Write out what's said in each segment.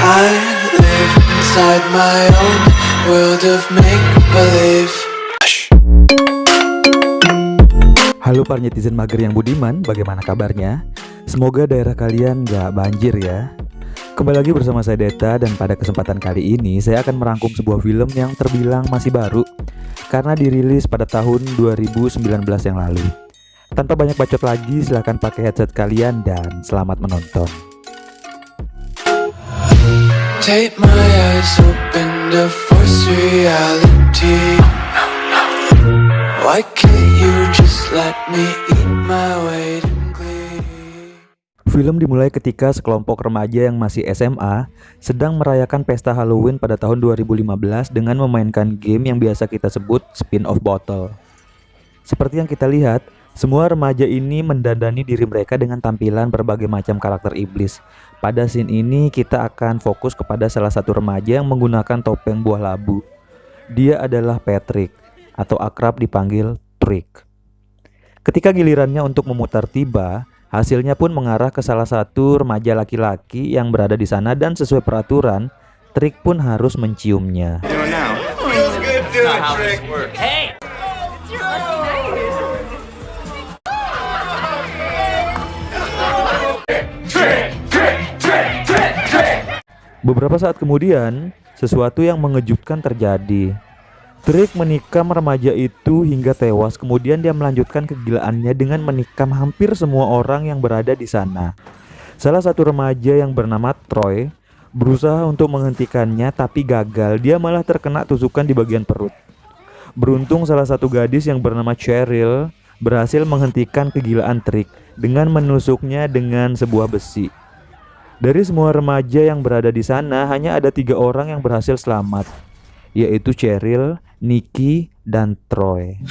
I live inside my own world of make-believe. Halo para netizen mager yang budiman, bagaimana kabarnya? Semoga daerah kalian gak banjir ya. Kembali lagi bersama saya Deta, dan pada kesempatan kali ini saya akan merangkum sebuah film yang terbilang masih baru karena dirilis pada tahun 2019 yang lalu. Tanpa banyak bacot lagi, silahkan pakai headset kalian dan selamat menonton. Take my eyes open to force reality. Why can't you just let me eat my weight in glee? Film dimulai ketika sekelompok remaja yang masih SMA sedang merayakan pesta Halloween pada tahun 2015 dengan memainkan game yang biasa kita sebut spin-off bottle. Seperti yang kita lihat, semua remaja ini mendandani diri mereka dengan tampilan berbagai macam karakter iblis. Pada scene ini kita akan fokus kepada salah satu remaja yang menggunakan topeng buah labu. Dia adalah Patrick, atau akrab dipanggil Trick. Ketika gilirannya untuk memutar tiba, hasilnya pun mengarah ke salah satu remaja laki-laki yang berada di sana, dan sesuai peraturan, Trick pun harus menciumnya. Beberapa saat kemudian, sesuatu yang mengejutkan terjadi. Trick menikam remaja itu hingga tewas. Kemudian dia melanjutkan kegilaannya dengan menikam hampir semua orang yang berada di sana. Salah satu remaja yang bernama Troy berusaha untuk menghentikannya, tapi gagal. Dia malah terkena tusukan di bagian perut. Beruntung salah satu gadis yang bernama Cheryl berhasil menghentikan kegilaan Trick dengan menusuknya dengan sebuah besi. Dari semua remaja yang berada di sana, hanya ada 3 orang yang berhasil selamat, yaitu Cheryl, Nikki, dan Troy.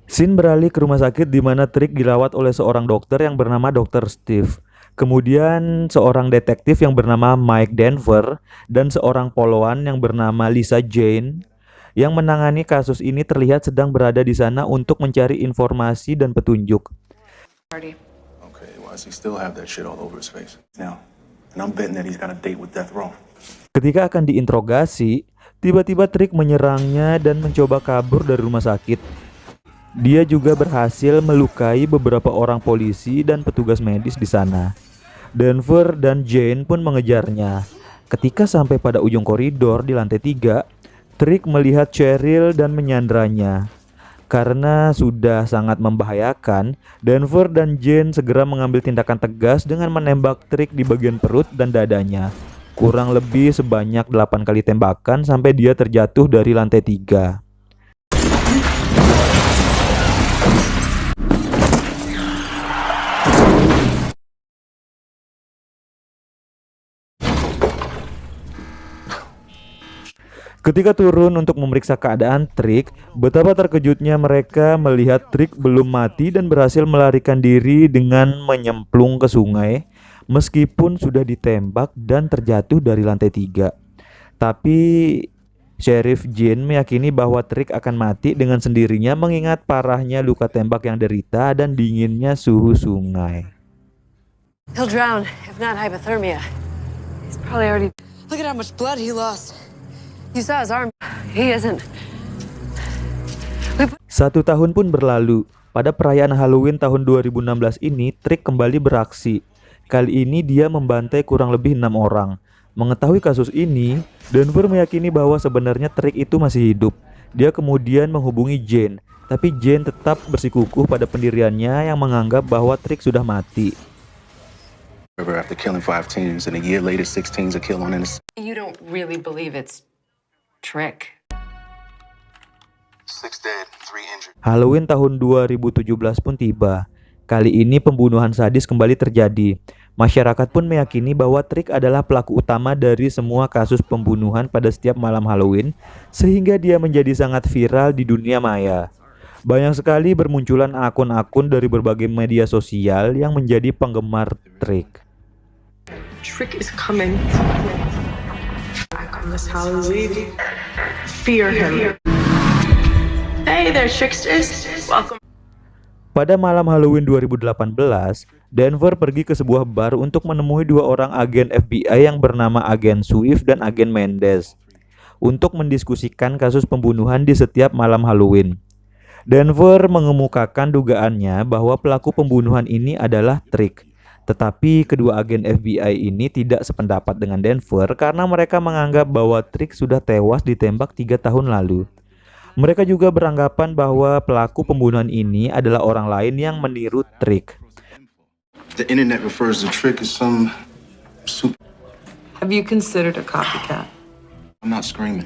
Scene beralih ke rumah sakit di mana Trick dirawat oleh seorang dokter yang bernama Dr. Steve. Kemudian seorang detektif yang bernama Mike Denver dan seorang poluan yang bernama Lisa Jane yang menangani kasus ini terlihat sedang berada di sana untuk mencari informasi dan petunjuk. Okay, why does he still have that shit all over his face now? And I'm betting that he's got a date with Death Row. Ketika akan diinterogasi, tiba-tiba Trick menyerangnya dan mencoba kabur dari rumah sakit. Dia juga berhasil melukai beberapa orang polisi dan petugas medis di sana. Denver dan Jane pun mengejarnya. Ketika sampai pada ujung koridor di lantai 3, Trick melihat Cheryl dan menyandranya. Karena sudah sangat membahayakan, Denver dan Jane segera mengambil tindakan tegas dengan menembak Trick di bagian perut dan dadanya. Kurang lebih sebanyak 8 kali tembakan sampai dia terjatuh dari lantai 3. Ketika turun untuk memeriksa keadaan Trick, betapa terkejutnya mereka melihat Trick belum mati dan berhasil melarikan diri dengan menyemplung ke sungai meskipun sudah ditembak dan terjatuh dari lantai 3. Tapi Sheriff Jane meyakini bahwa Trick akan mati dengan sendirinya mengingat parahnya luka tembak yang derita dan dinginnya suhu sungai. He'll drown, if not hypothermia. He's probably already... Look at how much blood he lost. You saw his arm. He isn't. 1 tahun pun berlalu. Pada perayaan Halloween tahun 2016 ini, Trick kembali beraksi. Kali ini dia membantai kurang lebih 6 orang. Mengetahui kasus ini, Denver meyakini bahwa sebenarnya Trick itu masih hidup. Dia kemudian menghubungi Jane, tapi Jane tetap bersikukuh pada pendiriannya yang menganggap bahwa Trick sudah mati. After killing 5 teens and a year later 6 teens are killed on innocent. You don't really believe it's Trick. 6 dead, 3 injured. Halloween tahun 2017 pun tiba. Kali ini pembunuhan sadis kembali terjadi. Masyarakat pun meyakini bahwa Trick adalah pelaku utama dari semua kasus pembunuhan pada setiap malam Halloween, sehingga dia menjadi sangat viral di dunia maya. Banyak sekali bermunculan akun-akun dari berbagai media sosial yang menjadi penggemar Trick. Trick is coming back on this Halloween. Fear him. Hey there, tricksters. Welcome. Pada malam Halloween 2018, Denver pergi ke sebuah bar untuk menemui dua orang agen FBI yang bernama Agen Swift dan Agen Mendes untuk mendiskusikan kasus pembunuhan di setiap malam Halloween. Denver mengemukakan dugaannya bahwa pelaku pembunuhan ini adalah Trick. Tetapi kedua agen FBI ini tidak sependapat dengan Denver karena mereka menganggap bahwa Trick sudah tewas ditembak 3 tahun lalu. Mereka juga beranggapan bahwa pelaku pembunuhan ini adalah orang lain yang meniru Trick. The internet refers to Trick as some super. Have you considered a copycat? I'm not screaming.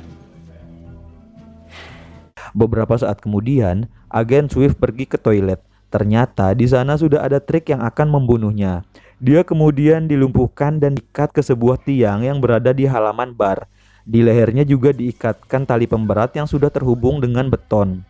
Beberapa saat kemudian, agen Swift pergi ke toilet. Ternyata di sana sudah ada Trick yang akan membunuhnya. Dia kemudian dilumpuhkan dan diikat ke sebuah tiang yang berada di halaman bar. Di lehernya juga diikatkan tali pemberat yang sudah terhubung dengan beton.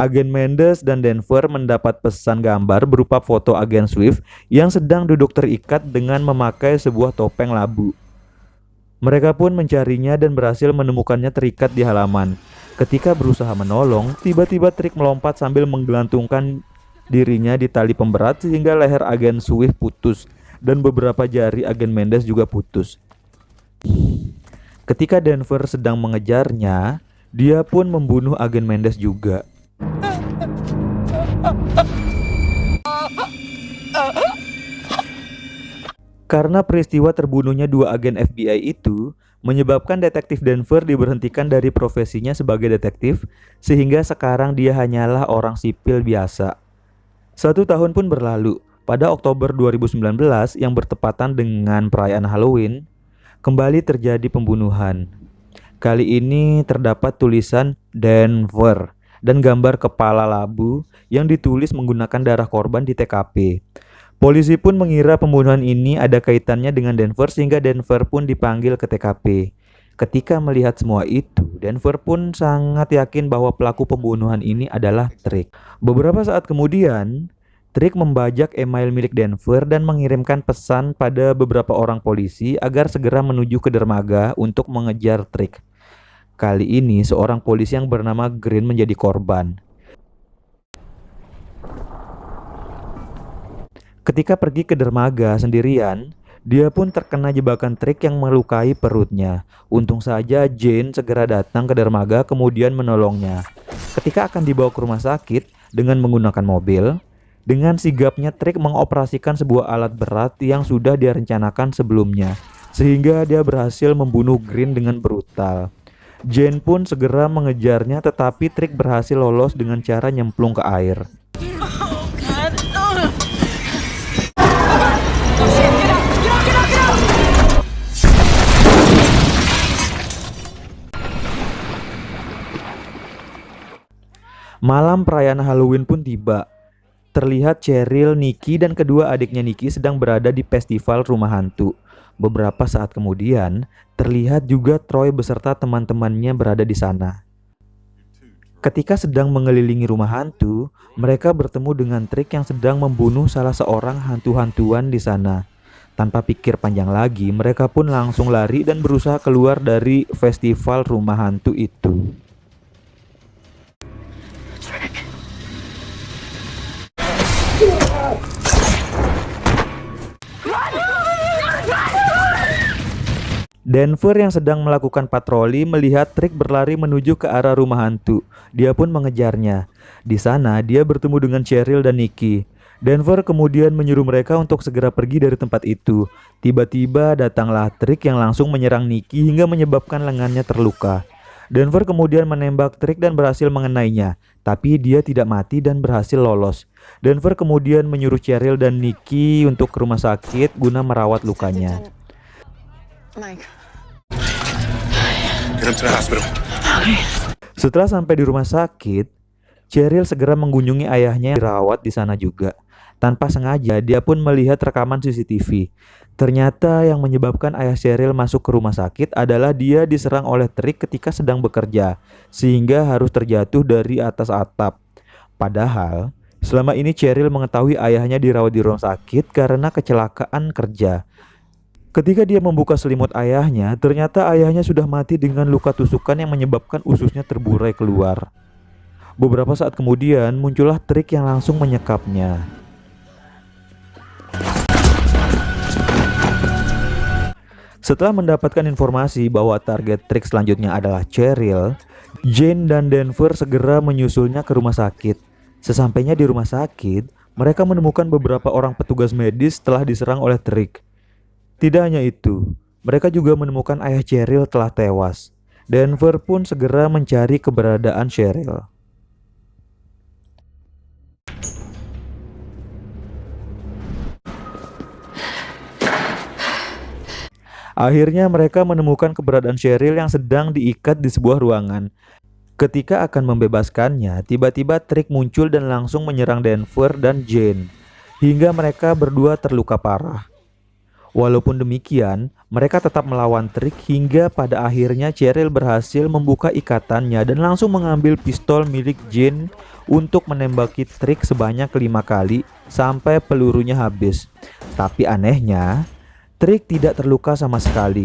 Agen Mendes dan Denver mendapat pesan gambar berupa foto agen Swift yang sedang duduk terikat dengan memakai sebuah topeng labu. Mereka pun mencarinya dan berhasil menemukannya terikat di halaman. Ketika berusaha menolong, tiba-tiba Trick melompat sambil menggelantungkan dirinya di tali pemberat sehingga leher agen Swift putus dan beberapa jari agen Mendes juga putus. Ketika Denver sedang mengejarnya, dia pun membunuh agen Mendes juga. Karena peristiwa terbunuhnya dua agen FBI itu menyebabkan detektif Denver diberhentikan dari profesinya sebagai detektif, sehingga sekarang dia hanyalah orang sipil biasa. 1 tahun pun berlalu. Pada Oktober 2019 yang bertepatan dengan perayaan Halloween, kembali terjadi pembunuhan. Kali ini terdapat tulisan Denver dan gambar kepala labu yang ditulis menggunakan darah korban di TKP. Polisi pun mengira pembunuhan ini ada kaitannya dengan Denver sehingga Denver pun dipanggil ke TKP. Ketika melihat semua itu, Denver pun sangat yakin bahwa pelaku pembunuhan ini adalah Trick. Beberapa saat kemudian, Trick membajak email milik Denver dan mengirimkan pesan pada beberapa orang polisi agar segera menuju ke dermaga untuk mengejar Trick. Kali ini seorang polisi yang bernama Green menjadi korban. Ketika pergi ke dermaga sendirian, dia pun terkena jebakan Trick yang melukai perutnya. Untung saja Jane segera datang ke dermaga kemudian menolongnya. Ketika akan dibawa ke rumah sakit dengan menggunakan mobil, dengan sigapnya Trick mengoperasikan sebuah alat berat yang sudah dia rencanakan sebelumnya, sehingga dia berhasil membunuh Green dengan brutal. Jane pun segera mengejarnya tetapi Trick berhasil lolos dengan cara nyemplung ke air. Malam perayaan Halloween pun tiba. Terlihat Cheryl, Nikki, dan kedua adiknya Nikki sedang berada di festival rumah hantu. Beberapa saat kemudian, terlihat juga Troy beserta teman-temannya berada di sana. Ketika sedang mengelilingi rumah hantu, mereka bertemu dengan Trick yang sedang membunuh salah seorang hantu-hantuan di sana. Tanpa pikir panjang lagi, mereka pun langsung lari dan berusaha keluar dari festival rumah hantu itu. Denver yang sedang melakukan patroli melihat Trick berlari menuju ke arah rumah hantu. Dia pun mengejarnya. Di sana dia bertemu dengan Cheryl dan Nikki. Denver kemudian menyuruh mereka untuk segera pergi dari tempat itu. Tiba-tiba datanglah Trick yang langsung menyerang Nikki hingga menyebabkan lengannya terluka. Denver kemudian menembak Trick dan berhasil mengenainya, tapi dia tidak mati dan berhasil lolos. Denver kemudian menyuruh Cheryl dan Nikki untuk ke rumah sakit guna merawat lukanya. Mike. Get him to the hospital. Setelah sampai di rumah sakit, Cheryl segera mengunjungi ayahnya yang dirawat di sana juga. Tanpa sengaja, dia pun melihat rekaman CCTV. Ternyata yang menyebabkan ayah Cheryl masuk ke rumah sakit adalah dia diserang oleh Trick ketika sedang bekerja, sehingga harus terjatuh dari atas atap. Padahal, Selama ini Cheryl mengetahui ayahnya dirawat di rumah sakit karena kecelakaan kerja. Ketika dia membuka selimut ayahnya, ternyata ayahnya sudah mati dengan luka tusukan yang menyebabkan ususnya terburai keluar. Beberapa saat kemudian muncullah Trick yang langsung menyekapnya. Setelah mendapatkan informasi bahwa target Trick selanjutnya adalah Cheryl, Jane dan Denver segera menyusulnya ke rumah sakit. Sesampainya di rumah sakit, mereka menemukan beberapa orang petugas medis telah diserang oleh Trick. Tidak hanya itu, mereka juga menemukan ayah Cheryl telah tewas. Denver pun segera mencari keberadaan Cheryl. Akhirnya mereka menemukan keberadaan Cheryl yang sedang diikat di sebuah ruangan. Ketika akan membebaskannya, tiba-tiba Trick muncul dan langsung menyerang Denver dan Jane, hingga mereka berdua terluka parah. Walaupun demikian, mereka tetap melawan Trick hingga pada akhirnya Cheryl berhasil membuka ikatannya dan langsung mengambil pistol milik Jane untuk menembaki Trick sebanyak 5 kali sampai pelurunya habis. Tapi anehnya, Trick tidak terluka sama sekali.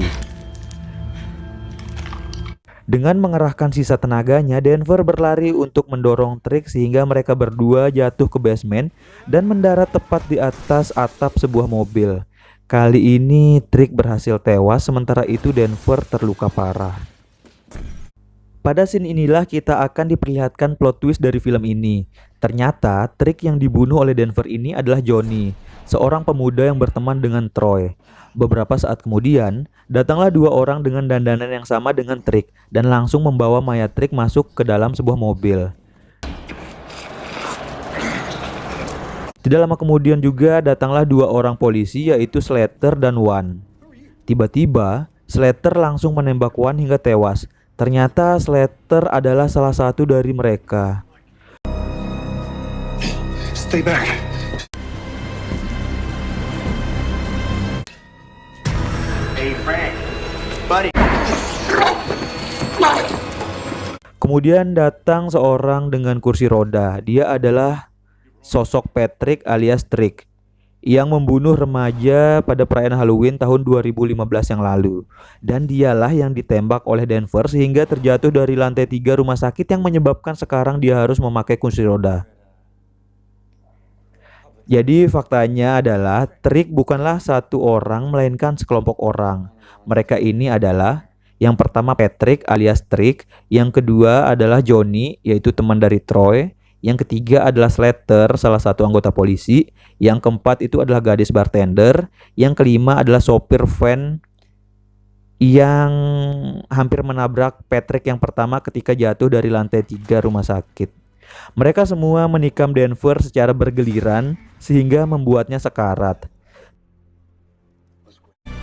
Dengan mengerahkan sisa tenaganya, Denver berlari untuk mendorong Trick sehingga mereka berdua jatuh ke basement dan mendarat tepat di atas atap sebuah mobil. Kali ini Trick berhasil tewas, sementara itu Denver terluka parah. Pada scene inilah kita akan diperlihatkan plot twist dari film ini. Ternyata Trick yang dibunuh oleh Denver ini adalah Johnny, seorang pemuda yang berteman dengan Troy. Beberapa saat kemudian, datanglah 2 orang dengan dandanan yang sama dengan Trick dan langsung membawa mayat Trick masuk ke dalam sebuah mobil. Tidak lama kemudian juga datanglah 2 orang polisi, yaitu Slater dan Wan. Tiba-tiba, Slater langsung menembak Wan hingga tewas. Ternyata Slater adalah salah satu dari mereka. Stay back. Hey, Frank. Buddy. Kemudian datang seorang dengan kursi roda. Dia adalah sosok Patrick alias Trick yang membunuh remaja pada perayaan Halloween tahun 2015 yang lalu. Dan dialah yang ditembak oleh Denver sehingga terjatuh dari lantai 3 rumah sakit yang menyebabkan sekarang dia harus memakai kursi roda. Jadi faktanya adalah Trick bukanlah satu orang melainkan sekelompok orang. Mereka ini adalah yang pertama Patrick alias Trick, yang kedua adalah Johnny yaitu teman dari Troy, yang ketiga adalah Slater, salah satu anggota polisi. Yang keempat itu adalah gadis bartender. Yang kelima adalah sopir van yang hampir menabrak Patrick yang pertama ketika jatuh dari lantai 3 rumah sakit. Mereka semua menikam Denver secara bergiliran sehingga membuatnya sekarat.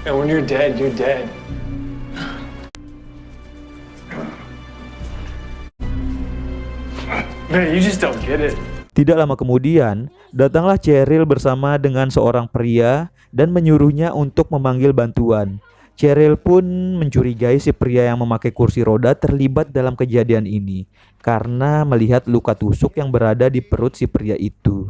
And when you're dead, you're dead. Man, you just don't get it. Tidak lama kemudian, datanglah Cheryl bersama dengan seorang pria dan menyuruhnya untuk memanggil bantuan. Cheryl pun mencurigai si pria yang memakai kursi roda terlibat dalam kejadian ini karena melihat luka tusuk yang berada di perut si pria itu.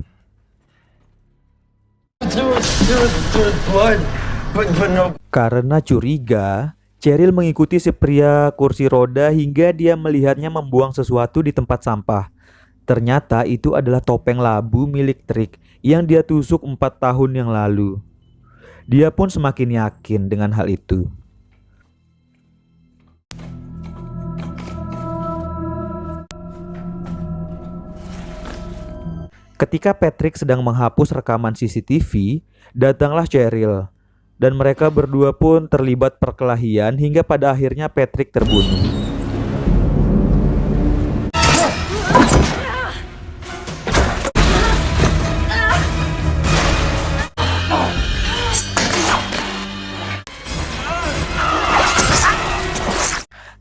Karena curiga, Cheryl mengikuti si pria kursi roda hingga dia melihatnya membuang sesuatu di tempat sampah. Ternyata itu adalah topeng labu milik Trick yang dia tusuk 4 tahun yang lalu. Dia pun semakin yakin dengan hal itu. Ketika Patrick sedang menghapus rekaman CCTV, datanglah Cheryl. Dan mereka berdua pun terlibat perkelahian hingga pada akhirnya Patrick terbunuh.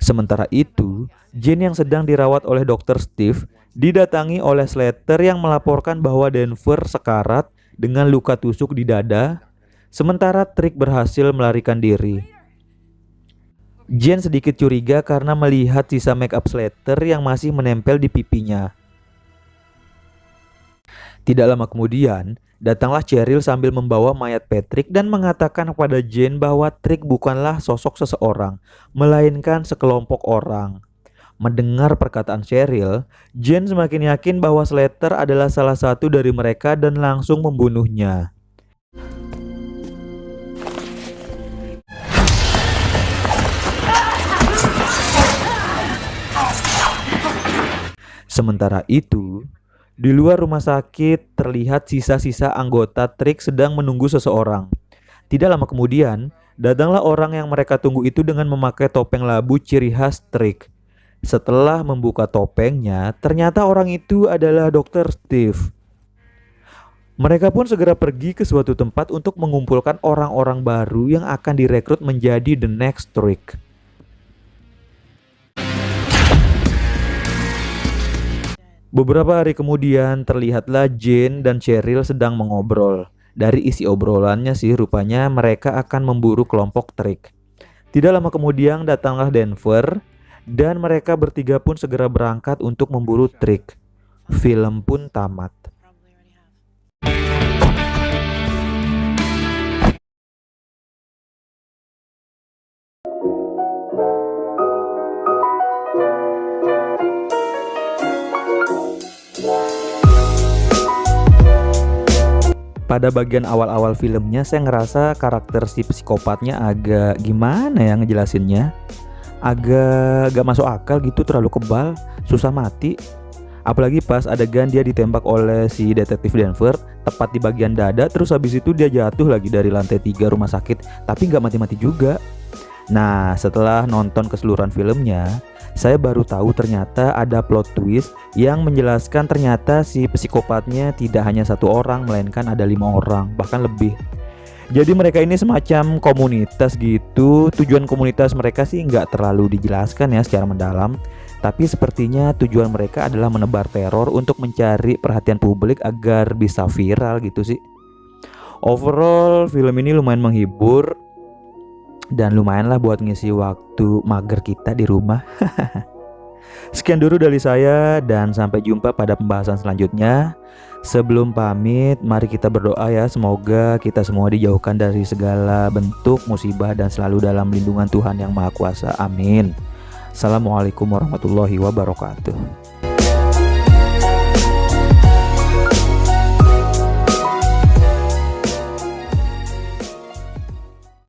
Sementara itu, Jane yang sedang dirawat oleh Dr. Steve didatangi oleh Slater yang melaporkan bahwa Denver sekarat dengan luka tusuk di dada, sementara Trick berhasil melarikan diri. Jane sedikit curiga karena melihat sisa make up Slater yang masih menempel di pipinya. Tidak lama kemudian, datanglah Cheryl sambil membawa mayat Patrick dan mengatakan kepada Jane bahwa Trick bukanlah sosok seseorang, melainkan sekelompok orang. Mendengar perkataan Cheryl, Jane semakin yakin bahwa Slater adalah salah satu dari mereka dan langsung membunuhnya. Sementara itu, di luar rumah sakit terlihat sisa-sisa anggota Trick sedang menunggu seseorang. Tidak lama kemudian, datanglah orang yang mereka tunggu itu dengan memakai topeng labu ciri khas Trick. Setelah membuka topengnya, ternyata orang itu adalah Dr. Steve. Mereka pun segera pergi ke suatu tempat untuk mengumpulkan orang-orang baru yang akan direkrut menjadi the next Trick. Beberapa hari kemudian terlihatlah Jane dan Cheryl sedang mengobrol. Dari isi obrolannya sih rupanya mereka akan memburu kelompok Trick. Tidak lama kemudian datanglah Denver dan mereka bertiga pun segera berangkat untuk memburu Trick. Film pun tamat. Pada bagian awal-awal filmnya saya ngerasa karakter si psikopatnya agak gimana ya ngejelasinnya. Agak gak masuk akal gitu, terlalu kebal, susah mati. Apalagi pas adegan dia ditembak oleh si detektif Denver tepat di bagian dada, terus habis itu dia jatuh lagi dari lantai 3 rumah sakit, tapi gak mati-mati juga. Nah, setelah nonton keseluruhan filmnya, saya baru tahu ternyata ada plot twist yang menjelaskan ternyata si psikopatnya tidak hanya satu orang, melainkan ada 5 orang, bahkan lebih. Jadi mereka ini semacam komunitas gitu. Tujuan komunitas mereka sih nggak terlalu dijelaskan ya secara mendalam, tapi sepertinya tujuan mereka adalah menebar teror untuk mencari perhatian publik agar bisa viral gitu sih. Overall film ini lumayan menghibur dan lumayan lah buat ngisi waktu mager kita di rumah. Sekian dulu dari saya dan sampai jumpa pada pembahasan selanjutnya. Sebelum pamit, mari kita berdoa ya, semoga kita semua dijauhkan dari segala bentuk musibah dan selalu dalam lindungan Tuhan Yang Maha Kuasa. Amin. Assalamualaikum warahmatullahi wabarakatuh.